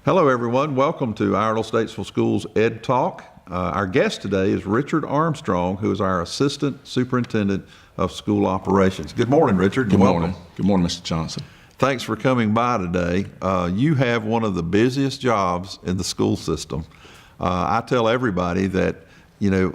Hello, everyone. Welcome to Iredell-Statesville Schools Ed Talk. Our guest today is Richard Armstrong, who is our Assistant Superintendent of School Operations. Good morning, Richard. Good Welcome. morning. Good morning, Mr. Johnson. Thanks for coming by today. You have one of the busiest jobs in the school system. I tell everybody that,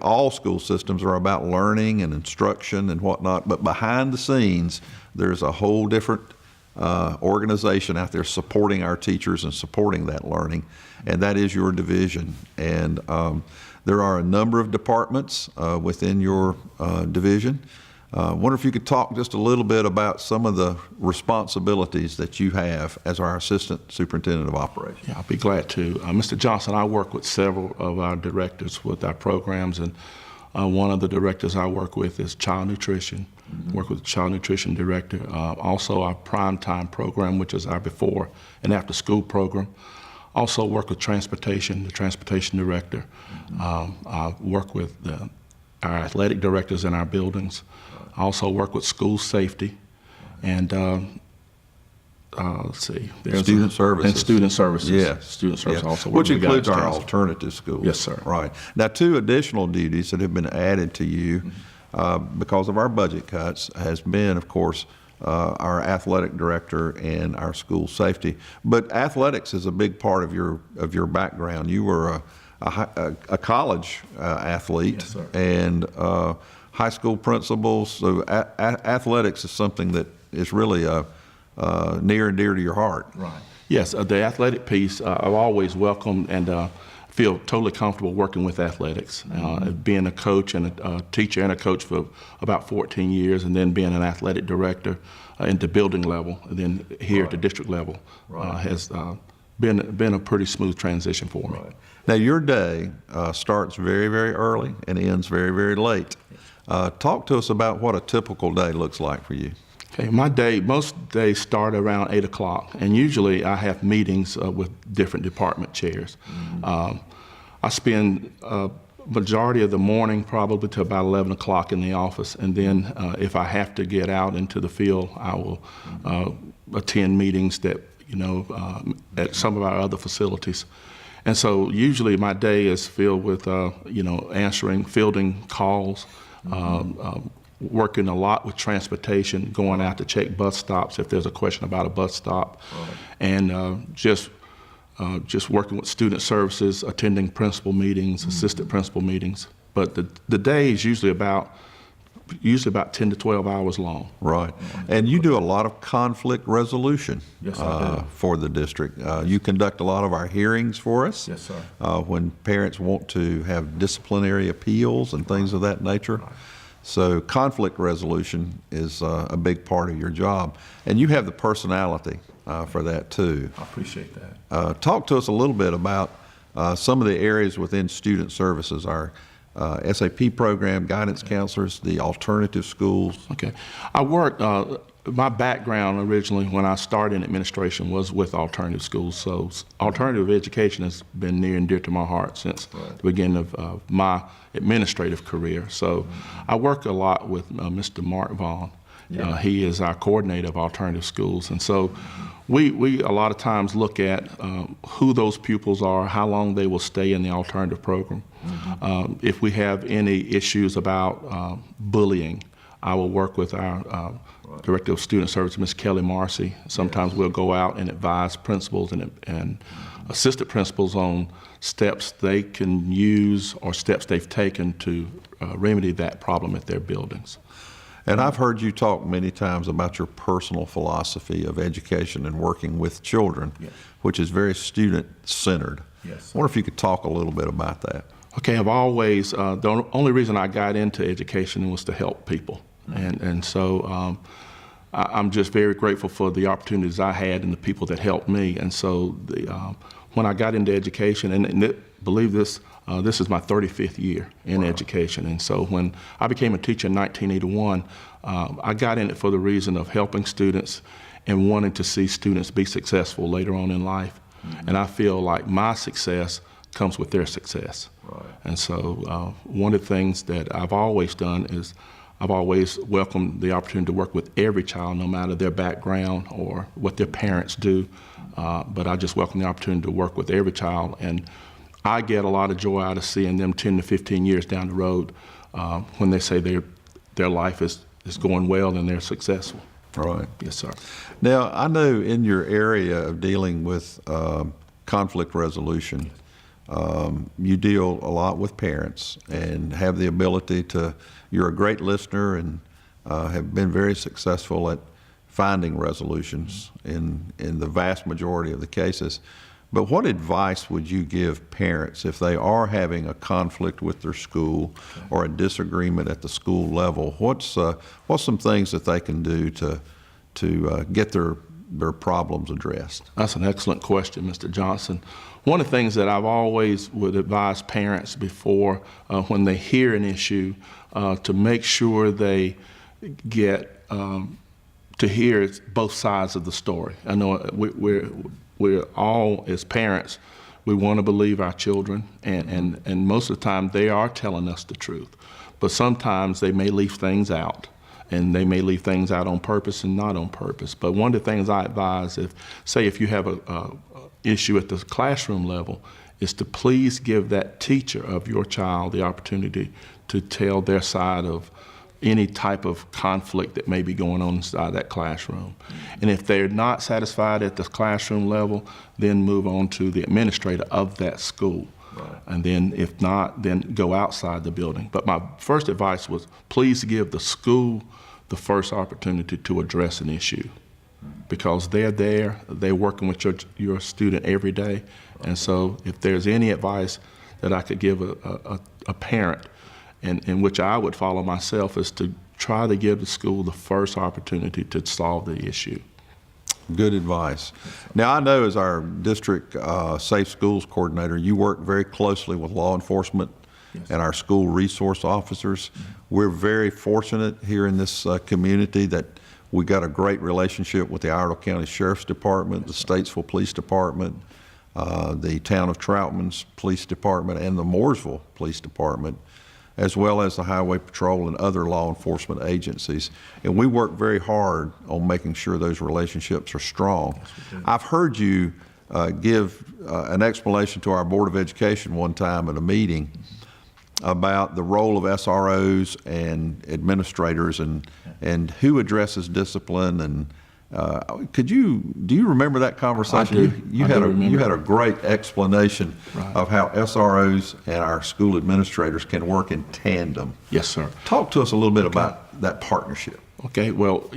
all school systems are about learning and instruction and whatnot, but behind the scenes, there's a whole different organization out there supporting our teachers and supporting that learning, and that is your division. And there are a number of departments within your division. I wonder if you could talk just a little bit about some of the responsibilities that you have as our Assistant Superintendent of Operations. Yeah, I'll be glad to. Mr. Johnson, I work with several of our directors with our programs, and one of the directors I work with is Child Nutrition. Work with the Child Nutrition Director. Also our Prime Time program, which is our before and after school program. Also work with Transportation, the Transportation Director. I work with our athletic directors in our buildings. I also work with school safety, and let's see. Student services. And student services. Yes. Student services also. Which includes our alternative schools. Yes, sir. Right. Now, two additional duties that have been added to you because of our budget cuts has been, of course, our athletic director and our school safety. But athletics is a big part of your background. You were a college athlete. Yes, sir. And high school principal. So athletics is something that is really near and dear to your heart. Right. Yes, the athletic piece, I've always welcomed and feel totally comfortable working with athletics. Being a coach and a teacher and a coach for about 14 years, and then being an athletic director at the building level, and then here at the district level has been a pretty smooth transition for me. Right. Now, your day starts very, very early and ends very, very late. Talk to us about what a typical day looks like for you. Okay, most days start around 8 o'clock, and usually I have meetings with different department chairs. I spend majority of the morning probably to about 11 o'clock in the office, and then if I have to get out into the field, I will attend meetings that, at some of our other facilities. And so usually my day is filled with, fielding calls, working a lot with transportation, going out to check bus stops if there's a question about a bus stop, and just working with student services, attending principal meetings, assistant principal meetings. But the day is usually about 10 to 12 hours long. Right. And you do a lot of conflict resolution for the district. You conduct a lot of our hearings for us. Yes, sir. When parents want to have disciplinary appeals and things of that nature. Right. So conflict resolution is a big part of your job. And you have the personality for that too. I appreciate that. Talk to us a little bit about some of the areas within student services, our SAP program, guidance counselors, the alternative schools. Okay. I worked, my background originally when I started in administration was with alternative schools. So alternative education has been near and dear to my heart since the beginning of my administrative career. So I work a lot with Mr. Mark Vaughn. He is our coordinator of alternative schools. And so we a lot of times look at who those pupils are, how long they will stay in the alternative program. If we have any issues about bullying, I will work with our Director of Student Services, Ms. Kelly Marcy. Sometimes we'll go out and advise principals and assistant principals on steps they can use or steps they've taken to remedy that problem at their buildings. And I've heard you talk many times about your personal philosophy of education and working with children, which is very student-centered. Yes. I wonder if you could talk a little bit about that. Okay, I've always, the only reason I got into education was to help people. And so I'm just very grateful for the opportunities I had and the people that helped me. And so when I got into education, and believe this, this is my 35th year in education. And so when I became a teacher in 1981, I got in it for the reason of helping students and wanting to see students be successful later on in life. And I feel like my success comes with their success. And so one of the things that I've always done is I've always welcomed the opportunity to work with every child, no matter their background or what their parents do. But I just welcome the opportunity to work with every child, and I get a lot of joy out of seeing them 10 to 15 years down the road when they say their life is going well and they're successful. Right. Yes, sir. Now, I know in your area of dealing with conflict resolution, you deal a lot with parents and have the ability to, you're a great listener and have been very successful at finding resolutions in the vast majority of the cases. But what advice would you give parents if they are having a conflict with their school or a disagreement at the school level? What's some things that they can do to get their problems addressed? That's an excellent question, Mr. Johnson. One of the things that I've always would advise parents before when they hear an issue to make sure they get to hear both sides of the story. I know we're all, as parents, we want to believe our children, and most of the time they are telling us the truth. But sometimes they may leave things out, and they may leave things out on purpose and not on purpose. But one of the things I advise, if you have a issue at the classroom level, is to please give that teacher of your child the opportunity to tell their side of any type of conflict that may be going on inside that classroom. And if they're not satisfied at the classroom level, then move on to the administrator of that school. Right. And then if not, then go outside the building. But my first advice was, please give the school the first opportunity to address an issue, because they're there, they're working with your student every day. And so if there's any advice that I could give a parent, and which I would follow myself, is to try to give the school the first opportunity to solve the issue. Good advice. Now, I know as our district Safe Schools coordinator, you work very closely with law enforcement. Yes. And our school resource officers. Mm-hmm. We're very fortunate here in this community that we got a great relationship with the Iredell County Sheriff's Department, the Statesville Police Department, the Town of Troutman's Police Department, and the Mooresville Police Department, as well as the Highway Patrol and other law enforcement agencies. And we work very hard on making sure those relationships are strong. Yes, I've heard you give an explanation to our Board of Education one time at a meeting about the role of SROs and administrators and who addresses discipline. And do you remember that conversation? I do. You had a great explanation of how SROs and our school administrators can work in tandem. Yes, sir. Talk to us a little bit about that partnership. Okay. Well,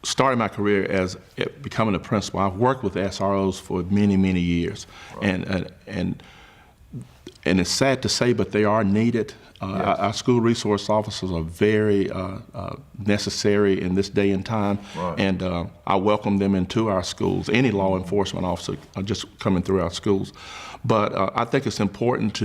starting my career as becoming a principal, I've worked with SROs for many, many years, right. And it's sad to say, but they are needed. Yes. Our school resource officers are very necessary in this day and time, right. And I welcome them into our schools. Any law enforcement officer just coming through our schools. But I think it's important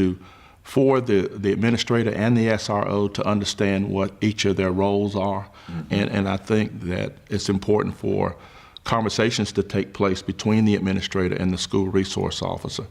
for the administrator and the SRO to understand what each of their roles are. Mm-hmm. And I think that it's important for conversations to take place between the administrator and the school resource officer.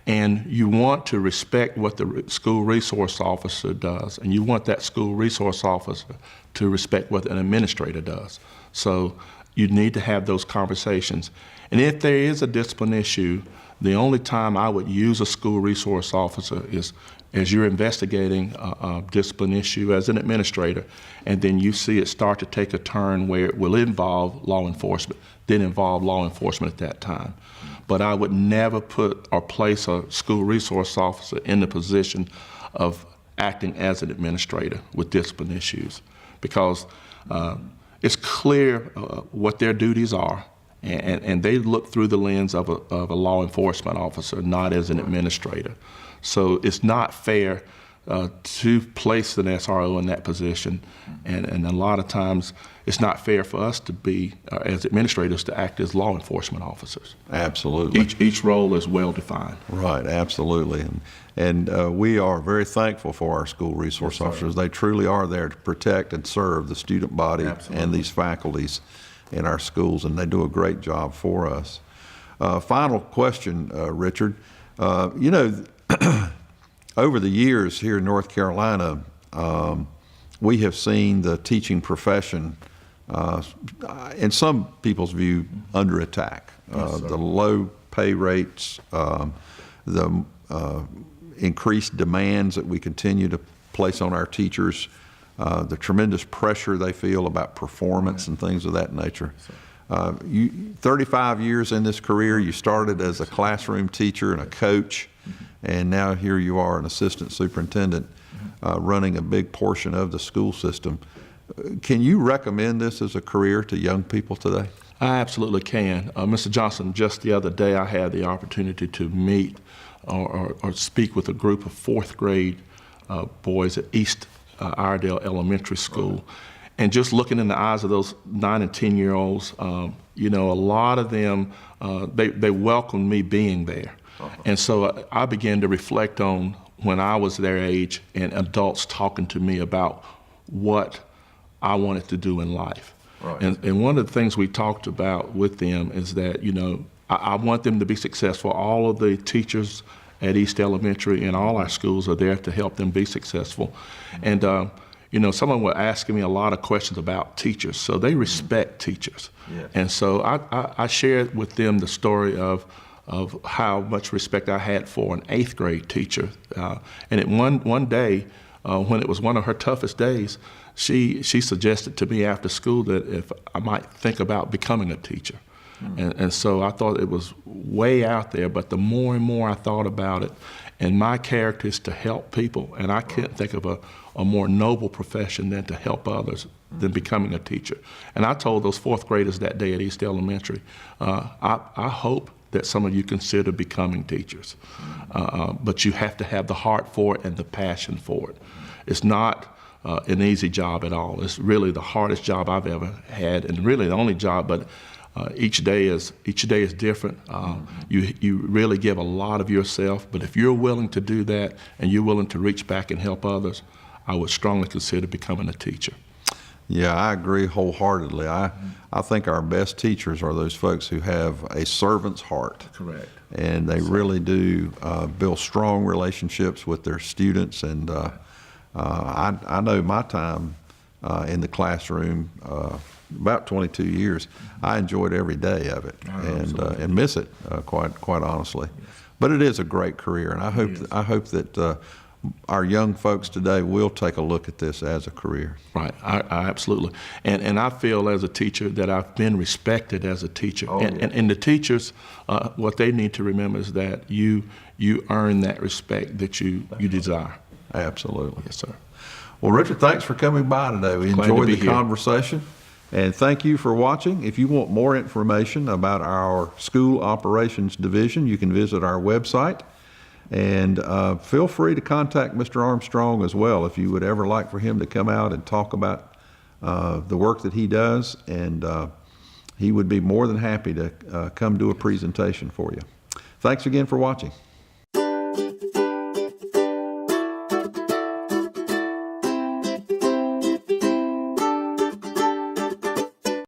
And you want to respect what the school resource officer does, and you want that school resource officer to respect what an administrator does. So you need to have those conversations. And if there is a discipline issue, the only time I would use a school resource officer is as you're investigating a discipline issue as an administrator, and then you see it start to take a turn where it will involve law enforcement, then involve law enforcement at that time. But I would never put or place a school resource officer in the position of acting as an administrator with discipline issues, because it's clear what their duties are, and they look through the lens of a law enforcement officer, not as an administrator. So it's not fair to place an SRO in that position, and a lot of times it's not fair for us to be, as administrators, to act as law enforcement officers. Absolutely. Each role is well defined. Right, absolutely. And we are very thankful for our school resource officers. They truly are there to protect and serve the student body and these faculties in our schools, and they do a great job for us. Final question, Richard. Over the years here in North Carolina, we have seen the teaching profession, in some people's view, under attack. The low pay rates, the increased demands that we continue to place on our teachers, the tremendous pressure they feel about performance and things of that nature. 35 years in this career, you started as a classroom teacher and a coach, and now here you are, an assistant superintendent, running a big portion of the school system. Can you recommend this as a career to young people today? I absolutely can. Mr. Johnson, just the other day I had the opportunity to meet or speak with a group of fourth grade boys at East Iredell Elementary School. And just looking in the eyes of those 9 and 10-year-olds, you know, a lot of them, they welcomed me being there. And so I began to reflect on when I was their age and adults talking to me about what I wanted to do in life. Right. And one of the things we talked about with them is that, you know, I want them to be successful. All of the teachers at East Elementary and all our schools are there to help them be successful. And, you know, someone was asking me a lot of questions about teachers, so they respect teachers. Yes. And so I shared with them the story of how much respect I had for an 8th grade teacher. And at one day, when it was one of her toughest days, she suggested to me after school that if I might think about becoming a teacher. And so I thought it was way out there, but the more and more I thought about it, and my character is to help people, and I can't think of a more noble profession than to help others than becoming a teacher. And I told those 4th graders that day at East Elementary, I hope that some of you consider becoming teachers, but you have to have the heart for it and the passion for it. It's not an easy job at all. It's really the hardest job I've ever had, and really the only job, but each day is different. You really give a lot of yourself, but if you're willing to do that and you're willing to reach back and help others, I would strongly consider becoming a teacher. Yeah, I agree wholeheartedly. I think our best teachers are those folks who have a servant's heart. Correct. And they really do build strong relationships with their students. And I know my time in the classroom, about 22 years, I enjoyed every day of it and miss it quite honestly. Yes. But it is a great career, and I hope that our young folks today will take a look at this as a career. Right, I absolutely. And I feel as a teacher that I've been respected as a teacher. And the teachers, what they need to remember is that you earn that respect that you desire. Absolutely. Yes, sir. Well, Richard, thanks for coming by today. We enjoyed the conversation. And thank you for watching. If you want more information about our school operations division, you can visit our website. And feel free to contact Mr. Armstrong as well if you would ever like for him to come out and talk about the work that he does. And he would be more than happy to come do a presentation for you. Thanks again for watching.